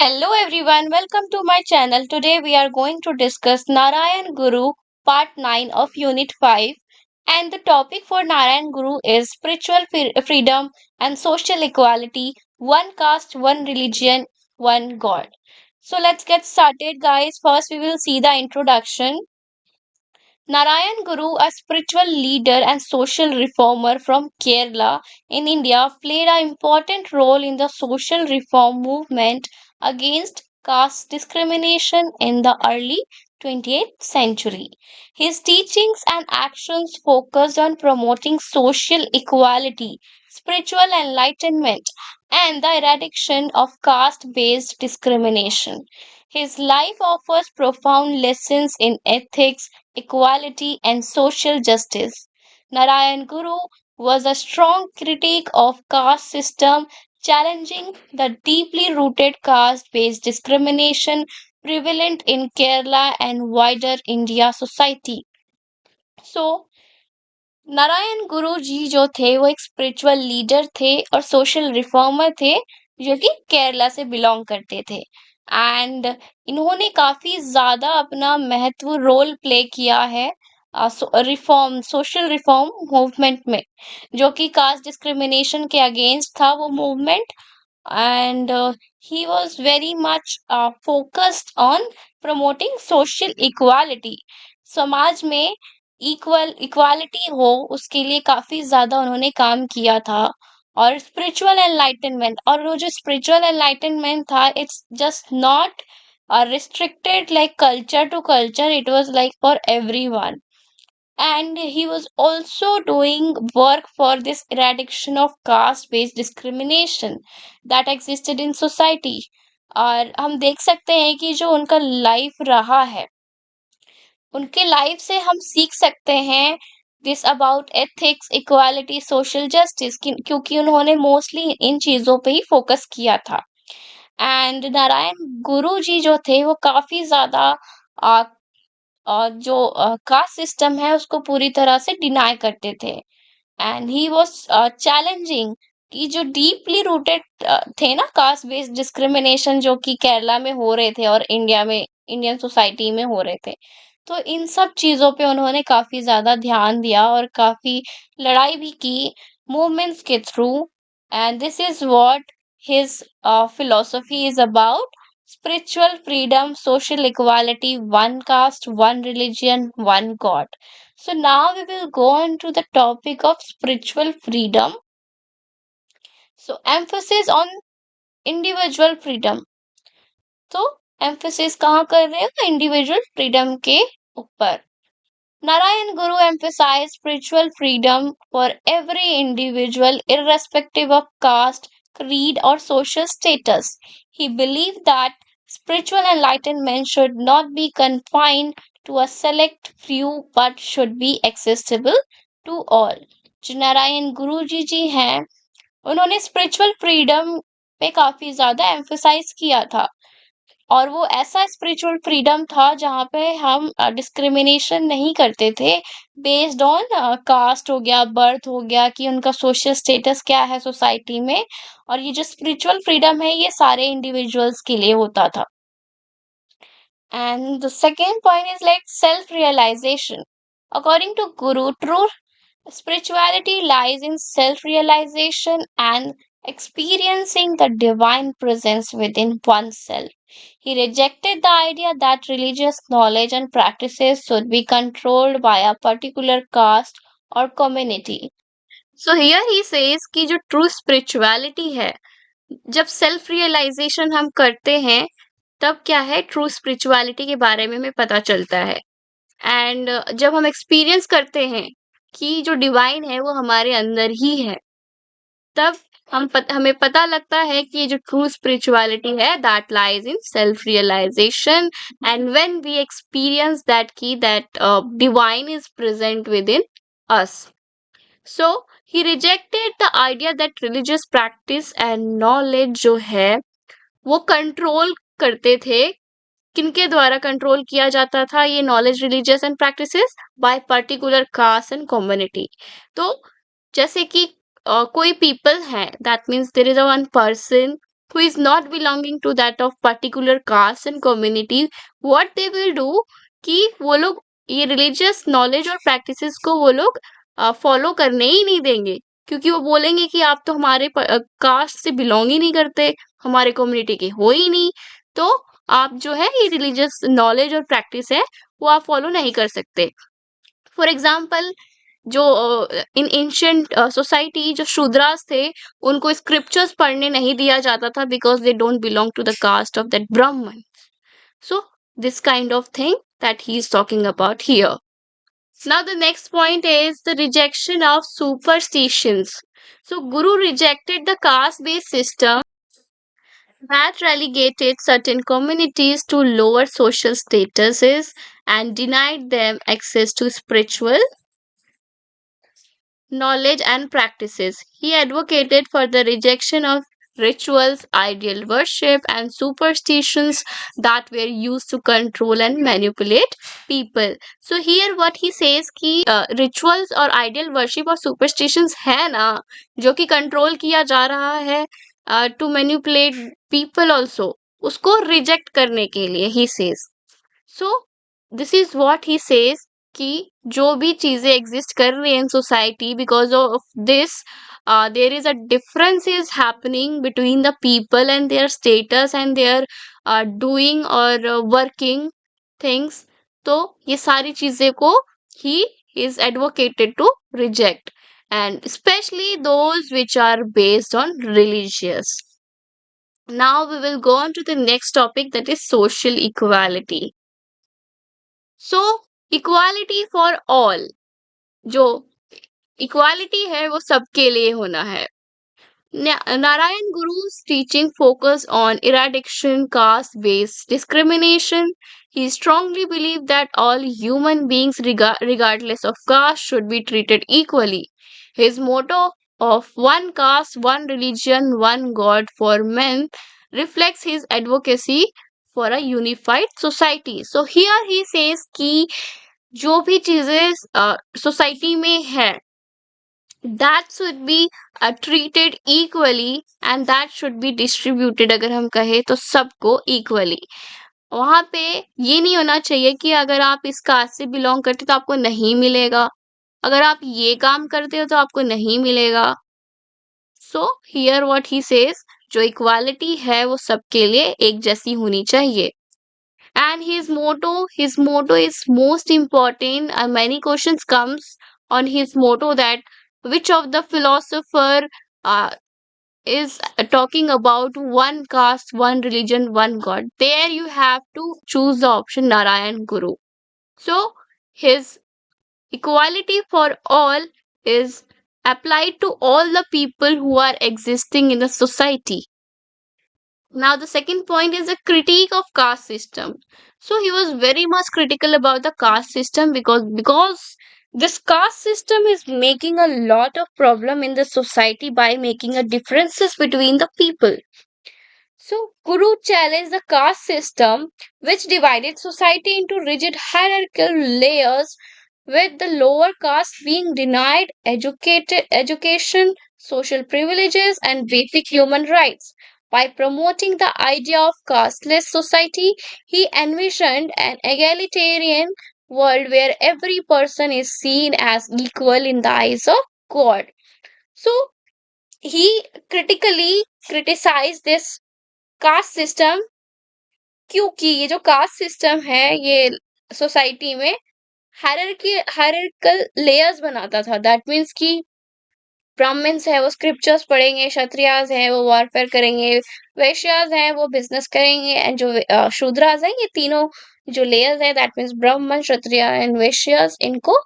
Hello everyone, welcome to my channel. Today we are going to discuss Narayan Guru part 9 of unit 5, and the topic for Narayan Guru is spiritual freedom and social equality, one caste, one religion, one God. So let's get started guys. First we will see the introduction. Narayan Guru, a spiritual leader and social reformer from Kerala in India, played an important role in the social reform movement against caste discrimination in the early 20th century. His teachings and actions focused on promoting social equality, spiritual enlightenment, and the eradication of caste based discrimination. His life offers profound lessons in ethics, equality, and social justice. Narayan Guru was a strong critic of caste system, challenging the deeply rooted caste-based discrimination prevalent in Kerala and wider India society. So, Narayan गुरु जी जो थे वो एक spiritual leader थे और social reformer थे जो कि केरला से बिलोंग करते थे एंड इन्होंने काफी ज्यादा अपना महत्व रोल प्ले किया है रिफॉर्म सोशल रिफॉर्म मूवमेंट में जो कि कास्ट डिस्क्रिमिनेशन के अगेंस्ट था वो movement and he was very much focused on promoting social equality समाज में इक्वालिटी हो उसके लिए काफी ज्यादा उन्होंने काम किया था और स्पिरिचुअल एनलाइटनमेंट और वो जो स्पिरिचुअल एनलाइटनमेंट था it's just not restricted like culture to culture, it was like for everyone. And he was also doing work for this eradication of caste based discrimination that existed in society. और हम देख सकते हैं कि जो उनका life रहा है उनके लाइफ से हम सीख सकते हैं this about ethics equality social justice क्योंकि उन्होंने मोस्टली इन चीजों पे ही फोकस किया था एंड नारायण गुरु जी जो थे वो काफी ज्यादा जो कास्ट सिस्टम है उसको पूरी तरह से डिनाई करते थे एंड ही वाज चैलेंजिंग कि जो डीपली रूटेड थे ना कास्ट बेस्ड डिस्क्रिमिनेशन जो कि केरला में हो रहे थे और इंडिया में इंडियन सोसाइटी में हो रहे थे तो इन सब चीजों पे उन्होंने काफी ज्यादा ध्यान दिया और काफी लड़ाई भी की मूवमेंट्स के through and this is what his philosophy is about spiritual freedom social equality one caste one religion one god. So now we will go on to the topic of spiritual freedom. So emphasis on individual freedom. तो emphasis कहाँ कर रहे हैं individual freedom के ऊपर. Narayan Guru emphasized spiritual freedom for every individual irrespective of caste, creed or social status. He believed that spiritual enlightenment should not be confined to a select few but should be accessible to all. जो नारायण गुरु जी हैं उन्होंने spiritual freedom पे काफी ज्यादा emphasise किया था और वो ऐसा स्पिरिचुअल फ्रीडम था जहाँ पे हम डिस्क्रिमिनेशन नहीं करते थे बेस्ड ऑन कास्ट हो गया बर्थ हो गया कि उनका सोशल स्टेटस क्या है सोसाइटी में और ये जो स्पिरिचुअल फ्रीडम है ये सारे इंडिविजुअल्स के लिए होता था and the second point is like self realization according to Guru true spirituality lies in self realization and experiencing the divine presence within oneself. He rejected the idea that religious knowledge and practices should be controlled by a particular caste or community. So here he says कि जो true spirituality है जब self realisation हम करते हैं तब क्या है ट्रू स्पिरिचुअलिटी के बारे में हमें पता चलता है एंड जब हम एक्सपीरियंस करते हैं कि जो डिवाइन है वो हमारे अंदर ही है तब हमें पता लगता है कि ये जो ट्रू स्पिरिचुअलिटी है that lies in self realisation and when we experience that की that divine is present within us so he rejected the idea that religious practice and knowledge जो है वो कंट्रोल करते थे किनके द्वारा कंट्रोल किया जाता था ये knowledge religious and practices by particular caste and community तो जैसे कि कोई पीपल है that means there is a one person who is not belonging to that of particular caste and community, what they will do कि वो लोग ये religious knowledge और प्रैक्टिसेस को वो लोग फॉलो करने ही नहीं देंगे, क्योंकि वो बोलेंगे कि आप तो हमारे कास्ट से बिलोंग ही नहीं करते, हमारे कम्युनिटी के हो ही नहीं, तो आप जो है ये रिलीजियस नॉलेज और प्रैक्टिस है वो आप फॉलो नहीं कर सकते। फॉर एग्जाम्पल, जो इन एंशियंट सोसाइटी जो शूद्रास थे, उनको स्क्रिप्चर्स पढ़ने नहीं दिया जाता था because they don't belong to the caste of that Brahmin. So this kind of thing that he is talking about here. Now the next point is the rejection of superstitions. So Guru rejected the caste-based system that relegated certain communities to lower social statuses and denied them access to spiritual knowledge and practices. He advocated for the rejection of rituals, ideal worship, and superstitions that were used to control and manipulate people. So here what he says कि rituals और ideal worship और superstitions है ना, जो कि control किया जा रहा है to manipulate people also, उसको reject करने के लिए he says. So this is what he says कि जो भी चीजें एग्जिस्ट कर रही हैं in society, because of this there is a difference is happening between the people and their status and their doing और वर्किंग थिंग्स, तो ये सारी चीजें को ही is advocated to reject, and especially those which are based on religious. Now we will go on to the next topic, that is social equality. So equality for all, जो equality है वो सबके लिए होना है। Narayan Guru's teaching focus on eradication caste-based discrimination. He strongly believed that all human beings, regardless of caste, should be treated equally. His motto of one caste, one religion, one God for men reflects his advocacy for a unified society. So here he says कि जो भी चीजें society में है, that should be treated equally and that should be distributed, अगर हम कहें तो सबको equally। वहां पे ये नहीं होना चाहिए कि अगर आप इस कास्ट से बिलोंग करते तो आपको नहीं मिलेगा, अगर आप ये काम करते हो तो आपको नहीं मिलेगा। So here what he says, जो इक्वालिटी है वो सबके लिए एक जैसी होनी चाहिए। And his motto is most important. Many questions comes on his motto, that which of the philosopher uh, is talking about one caste, one religion, one god. There you have to choose the option Narayan Guru. So his equality for all is applied to all the people who are existing in the society. Now the second point is a critique of caste system. So he was very much critical about the caste system, because this caste system is making a lot of problem in the society by making a differences between the people. So Guru challenged the caste system, which divided society into rigid hierarchical layers, with the lower caste being denied education, social privileges, and basic human rights. By promoting the idea of casteless society, he envisioned an egalitarian world where every person is seen as equal in the eyes of God. So he critically criticized this caste system, क्योंकि ये जो caste system है ये society में hierarchical layers बनाता था। That means कि Brahmins है वो स्क्रिप्चर्स पढ़ेंगे, क्षत्रियास हैं वो वॉरफेयर करेंगे, वैश्यास हैं वो बिजनेस करेंगे, एंड जो शूद्रास हैं, ये तीनों जो लेयर्स है, दैट मीन्स ब्राह्मण, क्षत्रिय एंड वैश्यास, इनको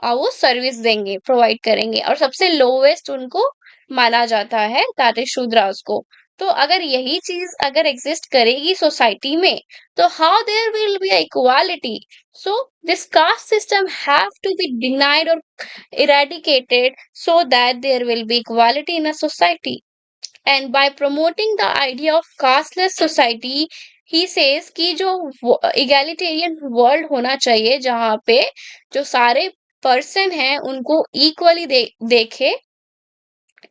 वो सर्विस देंगे, प्रोवाइड करेंगे, और सबसे लोवेस्ट उनको माना जाता है, दैट इज शूद्रास को। तो अगर यही चीज अगर एग्जिस्ट करेगी सोसाइटी में, तो how there will be equality? So this caste system have to be denied और eradicated so that there will be equality in a society. And by promoting the idea of casteless society, he says कि जो egalitarian world होना चाहिए, जहाँ पे जो सारे person हैं उनको इक्वली देखे,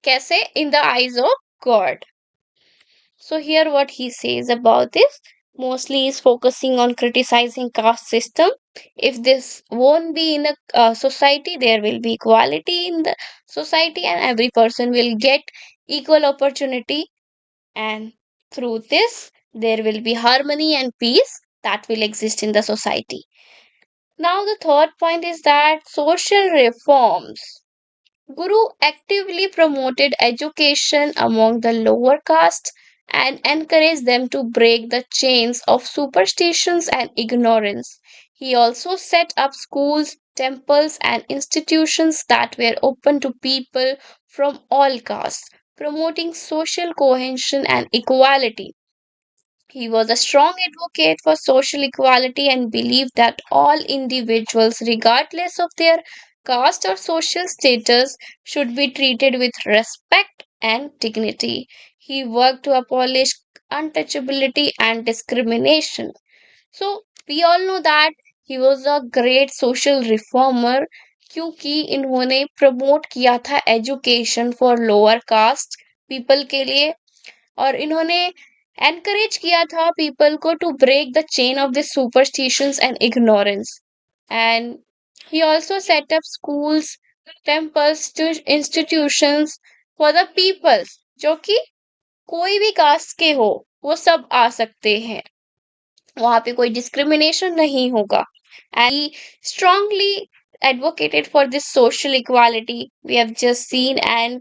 कैसे? In the eyes of God. So here what he says about this mostly is focusing on criticizing caste system. If this won't be in a society, there will be equality in the society and every person will get equal opportunity, and through this there will be harmony and peace that will exist in the society. Now the third point is that social reforms. Guru actively promoted education among the lower castes and encouraged them to break the chains of superstitions and ignorance. He also set up schools, temples, and institutions that were open to people from all castes, promoting social cohesion and equality. He was a strong advocate for social equality and believed that all individuals, regardless of their caste or social status, should be treated with respect and dignity. He worked to abolish untouchability and discrimination. So, we all know that he was a great social reformer क्योंकि इन्होंने promote किया था education for lower caste people के लिए, और इन्होंने encourage किया था पीपल को to break the chain of this superstitions and ignorance. And he also set up schools, temples, institutions for the peoples, जो कि कोई भी कास्ट के हो वो सब आ सकते हैं, वहां पे कोई डिस्क्रिमिनेशन नहीं होगा. And he strongly advocated for this social equality we have just seen. And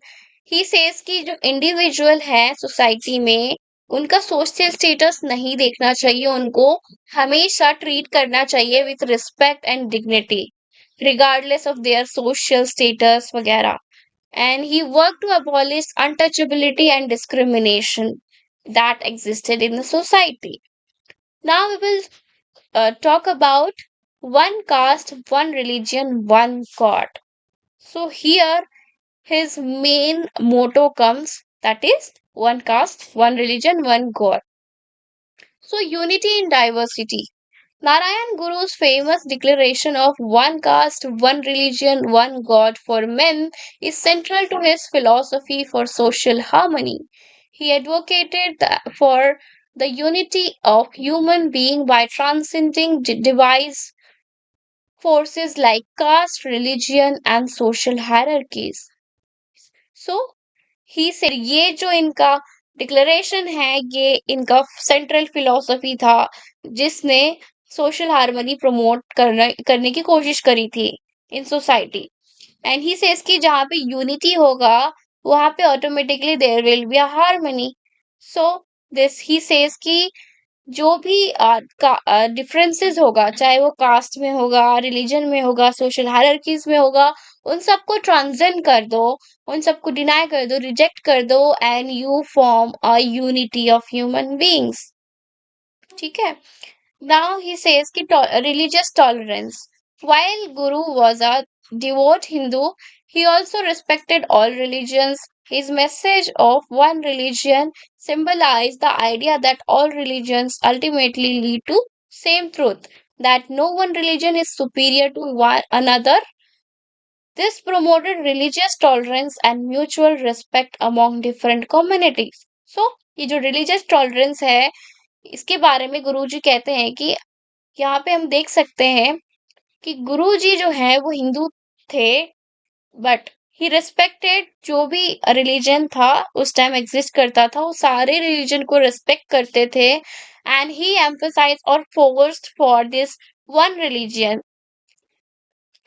he says कि जो इंडिविजुअल है सोसाइटी में उनका सोशल स्टेटस नहीं देखना चाहिए, उनको हमेशा ट्रीट करना चाहिए with respect and dignity regardless of their social status वगैरह. And he worked to abolish untouchability and discrimination that existed in the society. Now we will talk about one caste, one religion, one God. So here his main motto comes, that is one caste, one religion, one God. So unity in diversity. Narayan Guru's famous declaration of one caste, one religion, one God for men is central to his philosophy for social harmony. He advocated for the unity of human being by transcending device forces like caste, religion, and social hierarchies. So ही से ये जो इनका declaration है, ये इनका central philosophy था जिसने social harmony promote करने की कोशिश करी थी in society. And he says कि जहाँ पे यूनिटी होगा वहां पे automatically there will be a harmony. So this he says कि जो भी डिफरेंसेस होगा, चाहे वो कास्ट में होगा, रिलीजन में होगा, सोशल हायरार्कीज में होगा, उन सबको ट्रांसेंड कर दो, उन सबको डिनाई कर दो, रिजेक्ट कर दो, and you form a unity of human beings. ठीक है. Now he says कि religious tolerance. While Guru was a devout Hindu, he also respected all religions. His message of one religion symbolized the idea that all religions ultimately lead to same truth, that no one religion is superior to one another. This promoted religious tolerance and mutual respect among different communities. So ये जो religious tolerance है इसके बारे में गुरुजी कहते हैं कि यहाँ पे हम देख सकते हैं कि गुरुजी जो है वो हिंदू थे, बट ही रिस्पेक्टेड जो भी रिलीजन था उस टाइम एग्जिस्ट करता था, वो सारे रिलीजन को रिस्पेक्ट करते थे. एंड ही एम्फसाइज और forced for this one religion.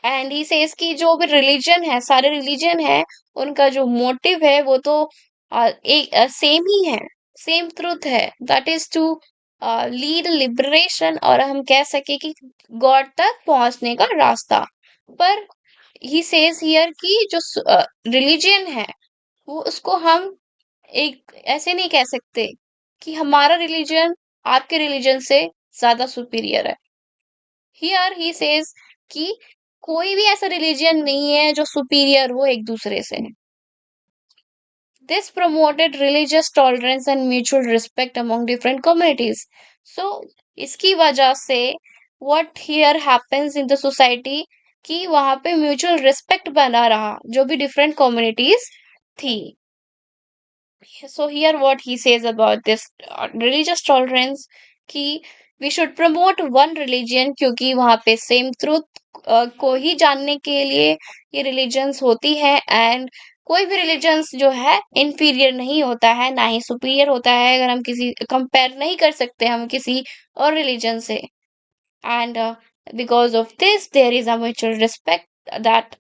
And he says कि जो भी रिलीजन है, सारे रिलीजन है, उनका जो मोटिव है वो तो एक सेम ही है, सेम ट्रूथ है, that is to lead liberation, और हम कह सके कि गॉड तक पहुंचने का रास्ता. पर ही सेज हियर कि जो रिलीजन है वो उसको हम एक ऐसे नहीं कह सकते कि हमारा रिलीजन आपके रिलीजन से ज्यादा सुपीरियर है. हियर ही सेज कि कोई भी ऐसा रिलीजन नहीं है जो सुपीरियर हो एक दूसरे से. This promoted religious tolerance and mutual respect among different communities. So इसकी वजह से what here happens in the society कि वहां पे म्यूचुअल रिस्पेक्ट बना रहा जो भी डिफरेंट कम्युनिटीज थी. So here what he says about this religious tolerance कि we should promote one religion क्योंकि वहाँ पे सेम ट्रुथ को ही जानने के लिए ये रिलीजन्स होती है एंड कोई भी रिलीजन्स जो है इंफीरियर नहीं होता है ना ही सुपीरियर होता है अगर हम किसी कंपेयर नहीं कर सकते हम किसी और रिलीजन से and because of this there is a mutual respect that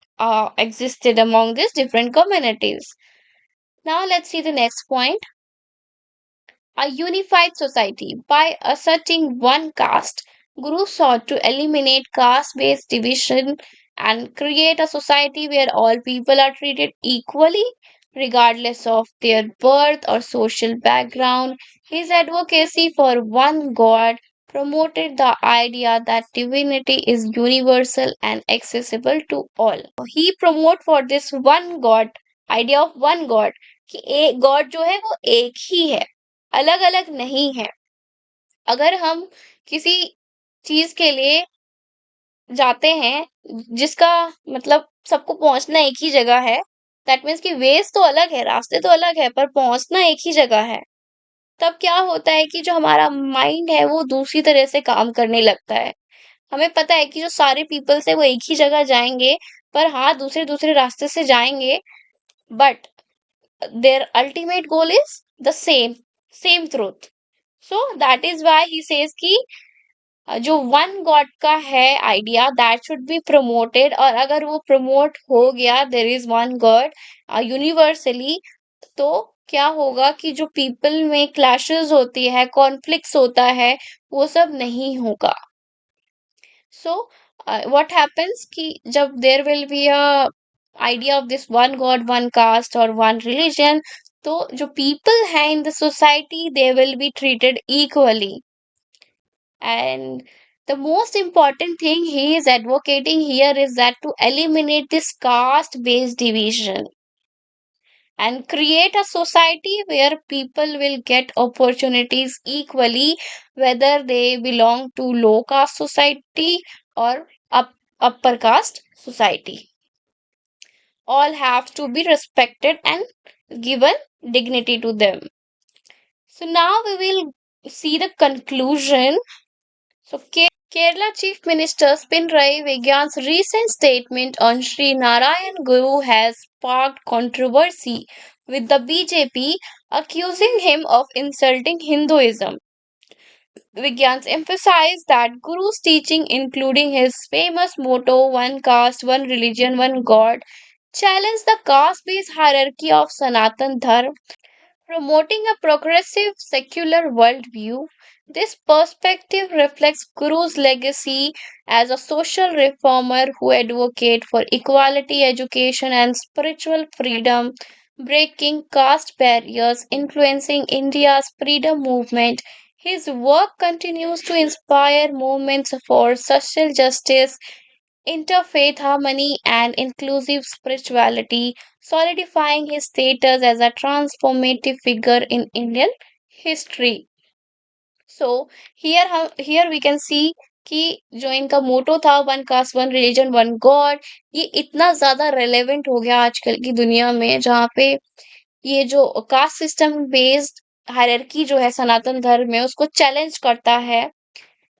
existed among these different communities. Now let's see the next point. A unified society. By asserting one caste, Guru sought to eliminate caste based division and create a society where all people are treated equally, regardless of their birth or social background. His advocacy for one God promoted the idea that divinity is universal and accessible to all. He promote for this one God, idea of one God, कि एक God जो है वो एक ही है, अलग अलग नहीं है। अगर हम किसी चीज के लिए जाते हैं जिसका मतलब सबको पहुंचना एक ही जगह है, दैट मीन्स कि वेज तो अलग है, रास्ते तो अलग है, पर पहुंचना एक ही जगह है। तब क्या होता है कि जो हमारा माइंड है वो दूसरी तरह से काम करने लगता है। हमें पता है कि जो सारे पीपल्स है वो एक ही जगह जाएंगे, पर हाँ दूसरे दूसरे रास्ते से जाएंगे, but their ultimate goal is the same truth. So that is why he says कि जो वन गॉड का है idea that should be promoted, और अगर वो प्रमोट हो गया there is one God universally, तो क्या होगा कि जो पीपल में क्लैशेस होती है, कॉन्फ्लिक्ट्स होता है, वो सब नहीं होगा। सो व्हाट हैपेंस कि जब there will be a idea of this one god one caste और वन रिलीजन, तो जो पीपल हैं in the society they will be treated equally. And the most important thing he is advocating here is that to eliminate this caste based division and create a society where people will get opportunities equally, whether they belong to low caste society or upper caste society. All have to be respected and given dignity to them. So now we will see the conclusion. So Kerala Chief Minister Pinarayi Vijayan's recent statement on Sri Narayan Guru has sparked controversy, with the BJP accusing him of insulting Hinduism. Vigyans emphasized that Guru's teaching, including his famous motto, one caste, one religion, one God, challenged the caste-based hierarchy of Sanatan Dharma, promoting a progressive secular worldview. This perspective reflects Guru's legacy as a social reformer who advocated for equality, education, and spiritual freedom, breaking caste barriers, influencing India's freedom movement. His work continues to inspire movements for social justice, interfaith harmony, and inclusive spirituality, solidifying his status as a transformative figure in Indian history. So here we can see कि जो इनका मोटो था one cast one religion one God, ये इतना ज्यादा relevant हो गया आजकल की दुनिया में, जहाँ पे ये जो कास्ट सिस्टम बेस्ड हायरार्की जो है सनातन धर्म में उसको चैलेंज करता है।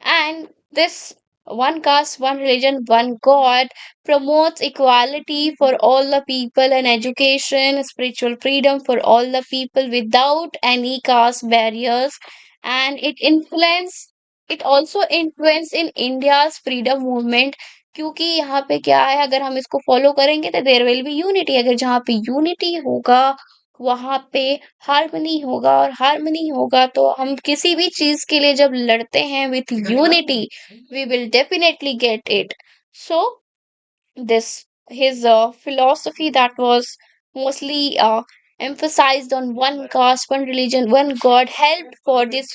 And this one caste, one religion, one God promotes equality for all the people and education, spiritual freedom for all the people without any caste barriers. And it also influence in India's freedom movement, क्योंकि यहाँ पे क्या है, अगर हम इसको follow करेंगे तो देयर विल बी यूनिटी। अगर जहाँ पे यूनिटी होगा वहां पे हार्मनी होगा, और हार्मनी होगा तो हम किसी भी चीज के लिए जब लड़ते हैं with unity we will definitely get it. So this his philosophy that was mostly emphasized on one caste, one religion, one God helped for this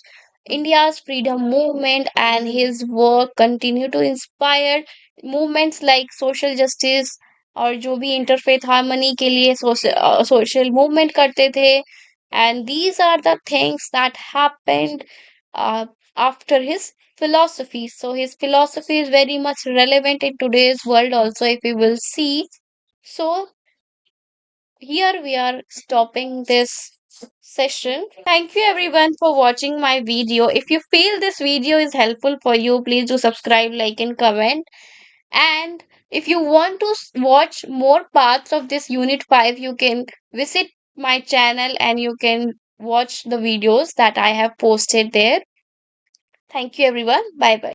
India's freedom movement, and his work continue to inspire movements like social justice और जो भी interfaith harmony के लिए social movement करते थे, and these are the things that happened uh, after his philosophy. So his philosophy is very much relevant in today's world also, if we will see. So here we are stopping this session. Thank you everyone for watching my video. If you feel this video is helpful for you, please do subscribe, like, and comment. And if you want to watch more parts of this Unit 5, you can visit my channel and you can watch the videos that I have posted there. Thank you everyone. Bye bye.